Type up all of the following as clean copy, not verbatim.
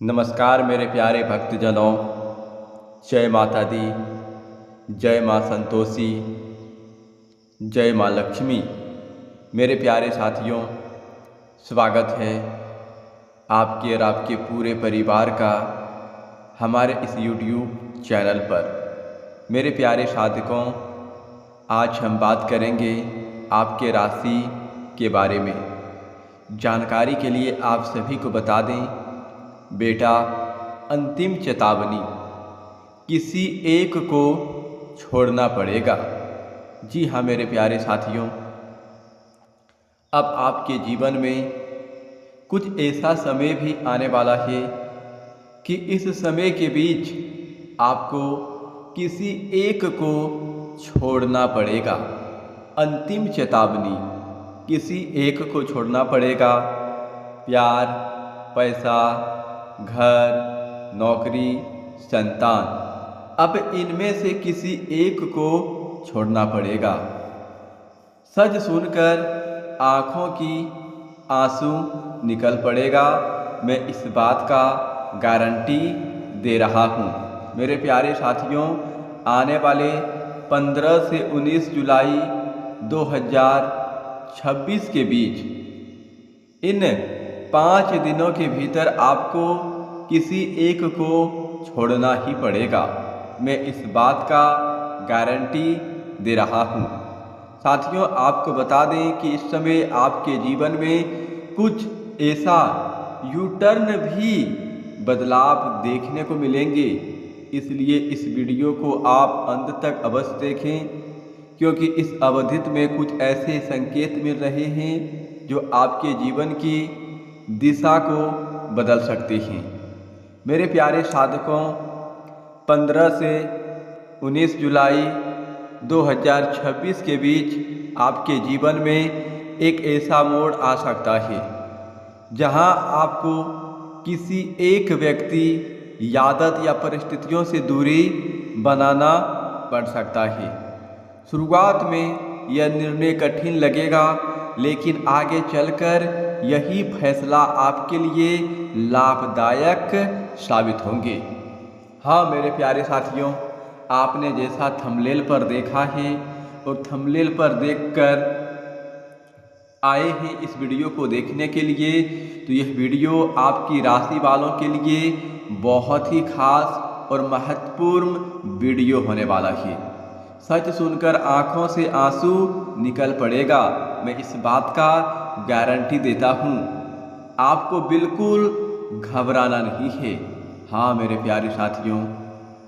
नमस्कार मेरे प्यारे भक्तजनों। जय माता दी, जय माँ संतोषी, जय माँ लक्ष्मी। मेरे प्यारे साथियों, स्वागत है आपके और आपके पूरे परिवार का हमारे इस YouTube चैनल पर। मेरे प्यारे साधकों, आज हम बात करेंगे आपके राशि के बारे में। जानकारी के लिए आप सभी को बता दें, बेटा, अंतिम चेतावनी, किसी एक को छोड़ना पड़ेगा। जी हाँ मेरे प्यारे साथियों, अब आपके जीवन में कुछ ऐसा समय भी आने वाला है कि इस समय के बीच आपको किसी एक को छोड़ना पड़ेगा। अंतिम चेतावनी, किसी एक को छोड़ना पड़ेगा। प्यार, पैसा, घर, नौकरी, संतान, अब इनमें से किसी एक को छोड़ना पड़ेगा। सच सुनकर आँखों की आंसू निकल पड़ेगा। मैं इस बात का गारंटी दे रहा हूँ। मेरे प्यारे साथियों, आने वाले 15 से 19 जुलाई 2026 के बीच इन 5 दिनों के भीतर आपको किसी एक को छोड़ना ही पड़ेगा। मैं इस बात का गारंटी दे रहा हूँ। साथियों, आपको बता दें कि इस समय आपके जीवन में कुछ ऐसा यू टर्न भी बदलाव देखने को मिलेंगे। इसलिए इस वीडियो को आप अंत तक अवश्य देखें, क्योंकि इस अवधि में कुछ ऐसे संकेत मिल रहे हैं जो आपके जीवन की दिशा को बदल सकते हैं। मेरे प्यारे साधकों, 15 से 19 जुलाई 2026 के बीच आपके जीवन में एक ऐसा मोड़ आ सकता है जहां आपको किसी एक व्यक्ति, आदत या परिस्थितियों से दूरी बनाना पड़ सकता है। शुरुआत में यह निर्णय कठिन लगेगा, लेकिन आगे चलकर यही फैसला आपके लिए लाभदायक साबित होंगे। हाँ मेरे प्यारे साथियों, आपने जैसा थंबनेल पर देखा है और थंबनेल पर देखकर आए हैं इस वीडियो को देखने के लिए, तो यह वीडियो आपकी राशि वालों के लिए बहुत ही खास और महत्वपूर्ण वीडियो होने वाला है। सच सुनकर आंखों से आंसू निकल पड़ेगा। मैं इस बात का गारंटी देता हूँ। आपको बिल्कुल घबराना नहीं है। हाँ मेरे प्यारे साथियों,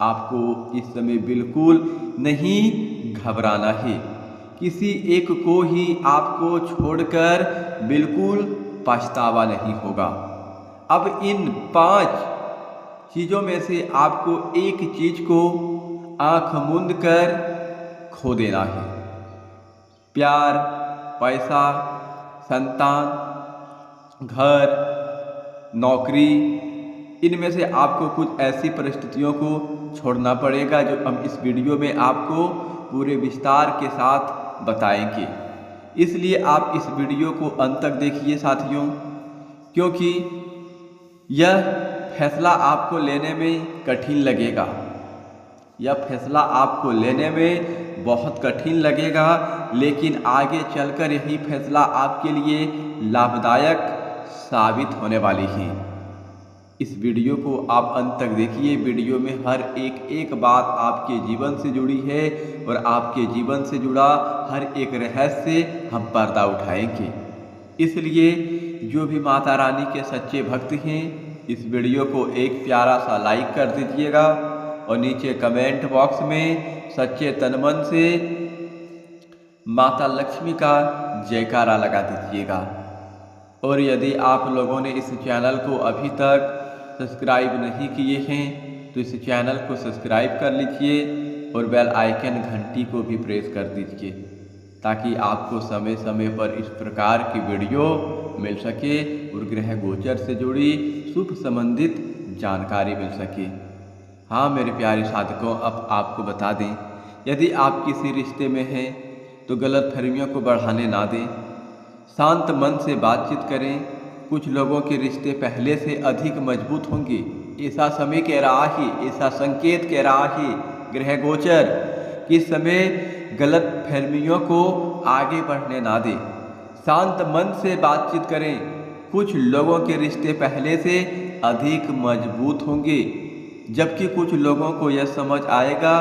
आपको इस समय बिल्कुल नहीं घबराना है। किसी एक को ही आपको छोड़कर बिल्कुल पछतावा नहीं होगा। अब इन 5 चीज़ों में से आपको एक चीज को आंख मूंद कर खो देना है। प्यार, पैसा, संतान, घर, नौकरी, इनमें से आपको कुछ ऐसी परिस्थितियों को छोड़ना पड़ेगा जो हम इस वीडियो में आपको पूरे विस्तार के साथ बताएंगे। इसलिए आप इस वीडियो को अंत तक देखिए साथियों, क्योंकि यह फैसला आपको लेने में कठिन लगेगा। यह फैसला आपको लेने में बहुत कठिन लगेगा, लेकिन आगे चलकर यही फैसला आपके लिए लाभदायक साबित होने वाली है। इस वीडियो को आप अंत तक देखिए। वीडियो में हर एक बात आपके जीवन से जुड़ी है और आपके जीवन से जुड़ा हर एक रहस्य हम पर्दा उठाएंगे। इसलिए जो भी माता रानी के सच्चे भक्त हैं, इस वीडियो को एक प्यारा सा लाइक कर दीजिएगा और नीचे कमेंट बॉक्स में सच्चे तन मन से माता लक्ष्मी का जयकारा लगा दीजिएगा। और यदि आप लोगों ने इस चैनल को अभी तक सब्सक्राइब नहीं किए हैं तो इस चैनल को सब्सक्राइब कर लीजिए और बेल आइकन घंटी को भी प्रेस कर दीजिए, ताकि आपको समय समय पर इस प्रकार की वीडियो मिल सके और ग्रह गोचर से जुड़ी शुभ संबंधित जानकारी मिल सके। हाँ मेरे प्यारे साधकों, अब आपको बता दें, यदि आप किसी रिश्ते में हैं तो गलतफहमियों को बढ़ाने ना दें। शांत मन से बातचीत करें कुछ लोगों के रिश्ते पहले से अधिक मजबूत होंगे। ऐसा समय कह रहा है, ऐसा संकेत कह रहा है ग्रह गोचर कि इस समय गलत फहमियों को आगे बढ़ने ना दे। शांत मन से बातचीत करें। कुछ लोगों के रिश्ते पहले से अधिक मजबूत होंगे, जबकि कुछ लोगों को यह समझ आएगा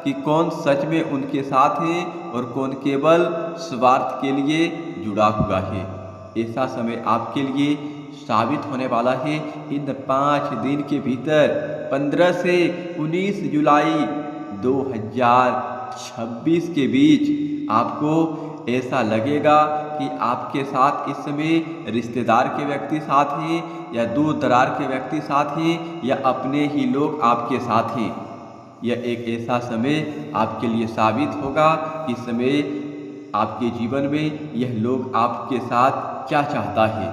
कि कौन सच में उनके साथ है और कौन केवल स्वार्थ के लिए जुड़ा हुआ है। ऐसा समय आपके लिए साबित होने वाला है। इन 5 दिन के भीतर 15 से 19 जुलाई 2026 के बीच आपको ऐसा लगेगा कि आपके साथ इस समय रिश्तेदार के व्यक्ति साथ हैं या दूर दरार के व्यक्ति साथ हैं या अपने ही लोग आपके साथ हैं। यह एक ऐसा समय आपके लिए साबित होगा कि इस समय आपके जीवन में यह लोग आपके साथ क्या चाहता है,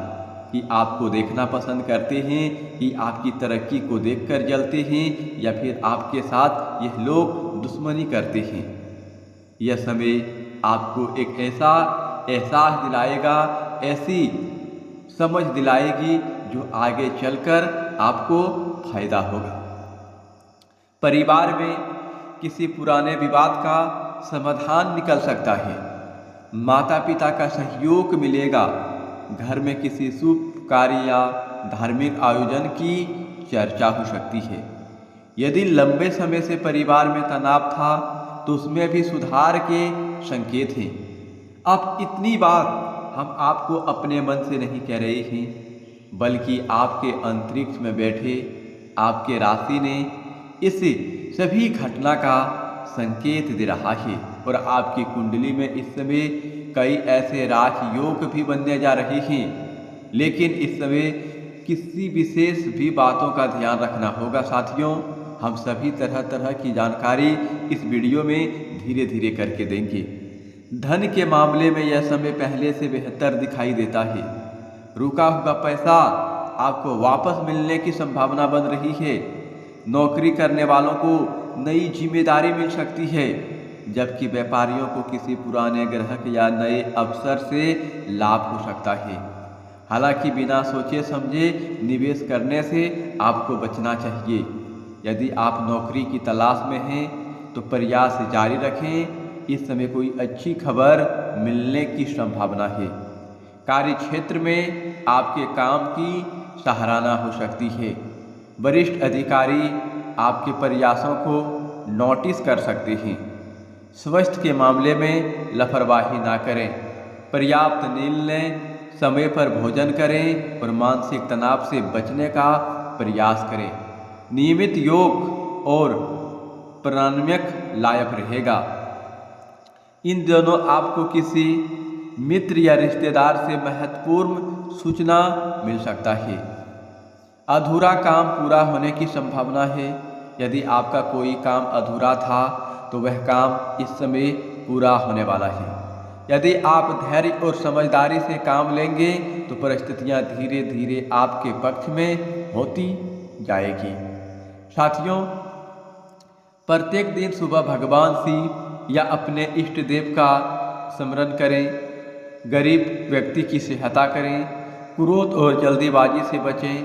कि आपको देखना पसंद करते हैं, कि आपकी तरक्की को देखकर जलते हैं या फिर आपके साथ यह लोग दुश्मनी करते हैं। यह समय आपको एक ऐसा एहसास दिलाएगा, ऐसी समझ दिलाएगी जो आगे चलकर आपको फायदा होगा। परिवार में किसी पुराने विवाद का समाधान निकल सकता है। माता पिता का सहयोग मिलेगा। घर में किसी शुभ कार्य या धार्मिक आयोजन की चर्चा हो सकती है। यदि लंबे समय से परिवार में तनाव था तो उसमें भी सुधार के संकेत हैं। अब इतनी बात हम आपको अपने मन से नहीं कह रहे हैं, बल्कि आपके अंतरिक्ष में बैठे आपके राशि ने इस सभी घटना का संकेत दे रहा है। और आपकी कुंडली में इस समय कई ऐसे राजयोग भी बनने जा रहे हैं। लेकिन इस समय किसी विशेष भी बातों का ध्यान रखना होगा साथियों। हम सभी तरह तरह की जानकारी इस वीडियो में धीरे धीरे करके देंगे। धन के मामले में यह समय पहले से बेहतर दिखाई देता है। रुका हुआ पैसा आपको वापस मिलने की संभावना बन रही है। नौकरी करने वालों को नई जिम्मेदारी मिल सकती है, जबकि व्यापारियों को किसी पुराने ग्राहक या नए अवसर से लाभ हो सकता है। हालांकि बिना सोचे समझे निवेश करने से आपको बचना चाहिए। यदि आप नौकरी की तलाश में हैं तो प्रयास जारी रखें। इस समय कोई अच्छी खबर मिलने की संभावना है। कार्य क्षेत्र में आपके काम की सराहना हो सकती है। वरिष्ठ अधिकारी आपके प्रयासों को नोटिस कर सकते हैं। स्वास्थ्य के मामले में लापरवाही ना करें। पर्याप्त नींद लें, समय पर भोजन करें और मानसिक तनाव से बचने का प्रयास करें। नियमित योग और प्राणायाम लायक रहेगा। इन दोनों आपको किसी मित्र या रिश्तेदार से महत्वपूर्ण सूचना मिल सकता है। अधूरा काम पूरा होने की संभावना है। यदि आपका कोई काम अधूरा था तो वह काम इस समय पूरा होने वाला है। यदि आप धैर्य और समझदारी से काम लेंगे तो परिस्थितियां धीरे धीरे आपके पक्ष में होती जाएगी। साथियों, प्रत्येक दिन सुबह भगवान शिव या अपने इष्ट देव का स्मरण करें। गरीब व्यक्ति की सहायता करें। क्रोध और जल्दीबाजी से बचें।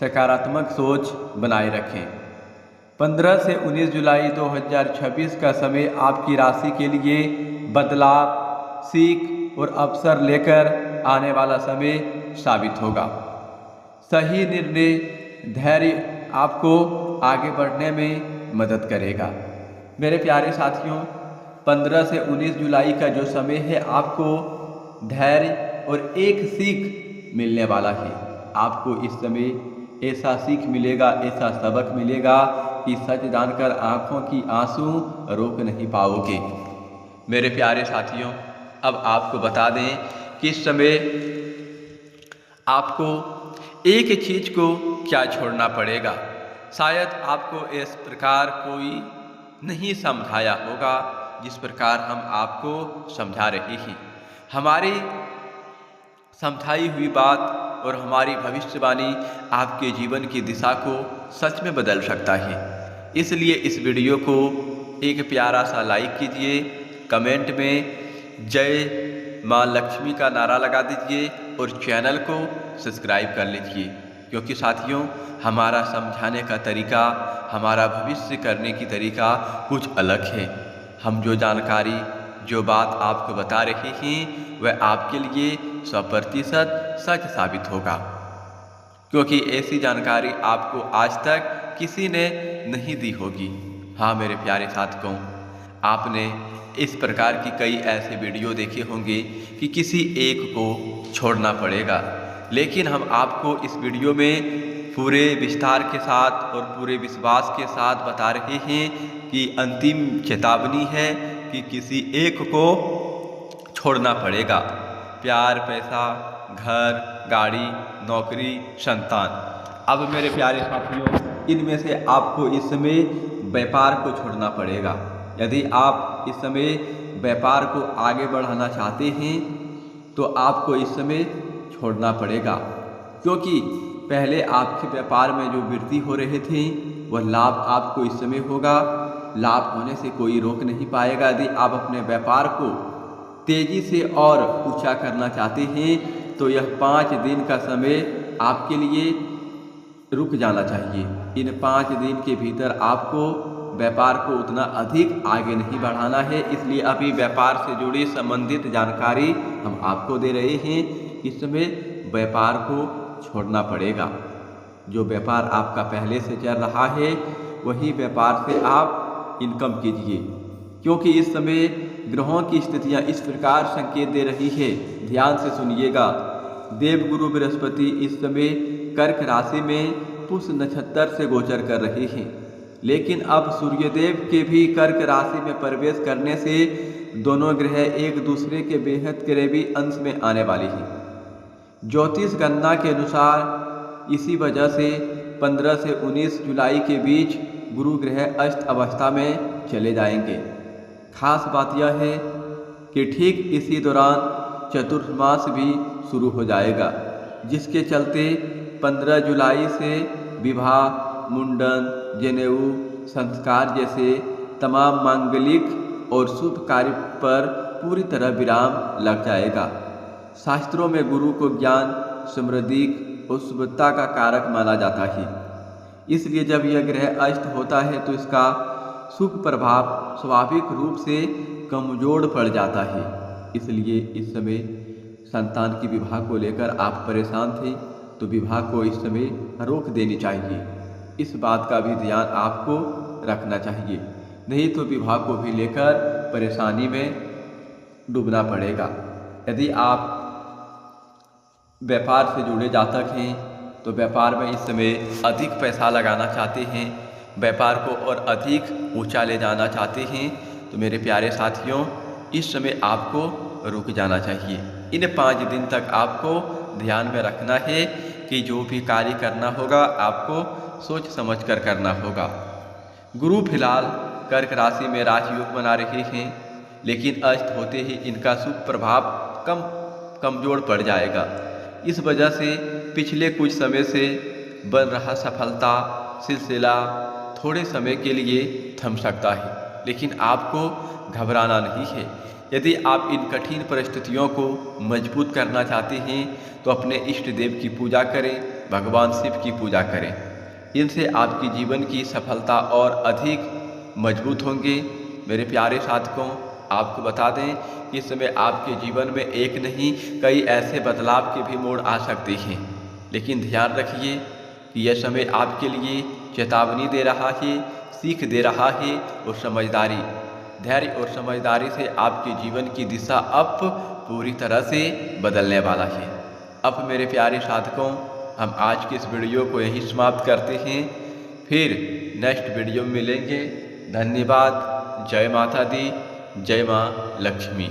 सकारात्मक सोच बनाए रखें। 15 से 19 जुलाई 2026 का समय आपकी राशि के लिए बदलाव, सीख और अवसर लेकर आने वाला समय साबित होगा। सही निर्णय, धैर्य आपको आगे बढ़ने में मदद करेगा। मेरे प्यारे साथियों, 15 से 19 जुलाई का जो समय है आपको धैर्य और एक सीख मिलने वाला है। आपको इस समय ऐसा सीख मिलेगा, ऐसा सबक मिलेगा कि सच जानकर आंखों की आंसू रोक नहीं पाओगे। मेरे प्यारे साथियों, अब आपको बता दें कि इस समय आपको एक चीज को क्या छोड़ना पड़ेगा। शायद आपको इस प्रकार कोई नहीं समझाया होगा जिस प्रकार हम आपको समझा रहे हैं। हमारी समझाई हुई बात और हमारी भविष्यवाणी आपके जीवन की दिशा को सच में बदल सकता है। इसलिए इस वीडियो को एक प्यारा सा लाइक कीजिए, कमेंट में जय माँ लक्ष्मी का नारा लगा दीजिए और चैनल को सब्सक्राइब कर लीजिए, क्योंकि साथियों हमारा समझाने का तरीका, हमारा भविष्य करने की तरीका कुछ अलग है। हम जो जानकारी, जो बात आपको बता रहे हैं वह आपके लिए 100% सच साबित होगा, क्योंकि ऐसी जानकारी आपको आज तक किसी ने नहीं दी होगी। हाँ मेरे प्यारे साथियों, आपने इस प्रकार की कई ऐसे वीडियो देखे होंगे कि किसी एक को छोड़ना पड़ेगा, लेकिन हम आपको इस वीडियो में पूरे विस्तार के साथ और पूरे विश्वास के साथ बता रहे हैं कि अंतिम चेतावनी है कि किसी एक को छोड़ना पड़ेगा। प्यार, पैसा, घर, गाड़ी, नौकरी, संतान। अब मेरे प्यारे साथियों, इनमें से आपको इस समय व्यापार को छोड़ना पड़ेगा। यदि आप इस समय व्यापार को आगे बढ़ाना चाहते हैं तो आपको इस समय छोड़ना पड़ेगा, क्योंकि पहले आपके व्यापार में जो वृद्धि हो रहे थे वह लाभ आपको इस समय होगा। लाभ होने से कोई रोक नहीं पाएगा। यदि आप अपने व्यापार को तेजी से और ऊंचा करना चाहते हैं तो यह 5 दिन का समय आपके लिए रुक जाना चाहिए। इन 5 दिन के भीतर आपको व्यापार को उतना अधिक आगे नहीं बढ़ाना है, इसलिए अभी व्यापार से जुड़ी संबंधित जानकारी हम आपको दे रहे हैं। इस समय व्यापार को छोड़ना पड़ेगा। जो व्यापार आपका पहले से चल रहा है वही व्यापार से आप इनकम कीजिए, क्योंकि इस समय ग्रहों की स्थितियां इस प्रकार संकेत दे रही है। ध्यान से सुनिएगा। देवगुरु बृहस्पति इस समय कर्क राशि में पुष्य नक्षत्र से गोचर कर रहे हैं, लेकिन अब सूर्यदेव के भी कर्क राशि में प्रवेश करने से दोनों ग्रह एक दूसरे के बेहद करीबी अंश में आने वाले हैं। ज्योतिष गणना के अनुसार इसी वजह से 15 से 19 जुलाई के बीच गुरु ग्रह अष्ट अवस्था में चले जाएंगे। खास बात यह है कि ठीक इसी दौरान चतुर्थमास भी शुरू हो जाएगा, जिसके चलते 15 जुलाई से विवाह, मुंडन, जनेऊ, संस्कार जैसे तमाम मांगलिक और शुभ कार्य पर पूरी तरह विराम लग जाएगा। शास्त्रों में गुरु को ज्ञान, समृद्धि और शुभता का कारक माना जाता है, इसलिए जब यह ग्रह अष्ट होता है तो इसका शुभ प्रभाव स्वाभाविक रूप से कमजोर पड़ जाता है। इसलिए इस समय संतान की विवाह को लेकर आप परेशान थे तो विवाह को इस समय रोक देनी चाहिए। इस बात का भी ध्यान आपको रखना चाहिए, नहीं तो विवाह को भी लेकर परेशानी में डूबना पड़ेगा। यदि आप व्यापार से जुड़े जातक हैं तो व्यापार में इस समय अधिक पैसा लगाना चाहते हैं, व्यापार को और अधिक ऊंचा ले जाना चाहते हैं, तो मेरे प्यारे साथियों इस समय आपको रुक जाना चाहिए। इन 5 दिन तक आपको ध्यान में रखना है कि जो भी कार्य करना होगा आपको सोच समझ कर करना होगा। गुरु फिलहाल कर्क राशि में राजयोग बना रहे हैं, लेकिन अष्ट होते ही इनका शुभ प्रभाव कमजोर पड़ जाएगा। इस वजह से पिछले कुछ समय से बन रहा सफलता सिलसिला थोड़े समय के लिए थम सकता है, लेकिन आपको घबराना नहीं है। यदि आप इन कठिन परिस्थितियों को मजबूत करना चाहते हैं तो अपने इष्ट देव की पूजा करें, भगवान शिव की पूजा करें। इनसे आपकी जीवन की सफलता और अधिक मजबूत होंगे। मेरे प्यारे साथियों, आपको बता दें कि इस समय आपके जीवन में एक नहीं कई ऐसे बदलाव के भी मोड़ आ सकते हैं, लेकिन ध्यान रखिए कि यह समय आपके लिए चेतावनी दे रहा है, सीख दे रहा है और समझदारी, धैर्य और समझदारी से आपके जीवन की दिशा अब पूरी तरह से बदलने वाला है। अब मेरे प्यारे साधकों, हम आज की इस वीडियो को यहीं समाप्त करते हैं, फिर नेक्स्ट वीडियो में मिलेंगे। धन्यवाद। जय माता दी, जय माँ लक्ष्मी।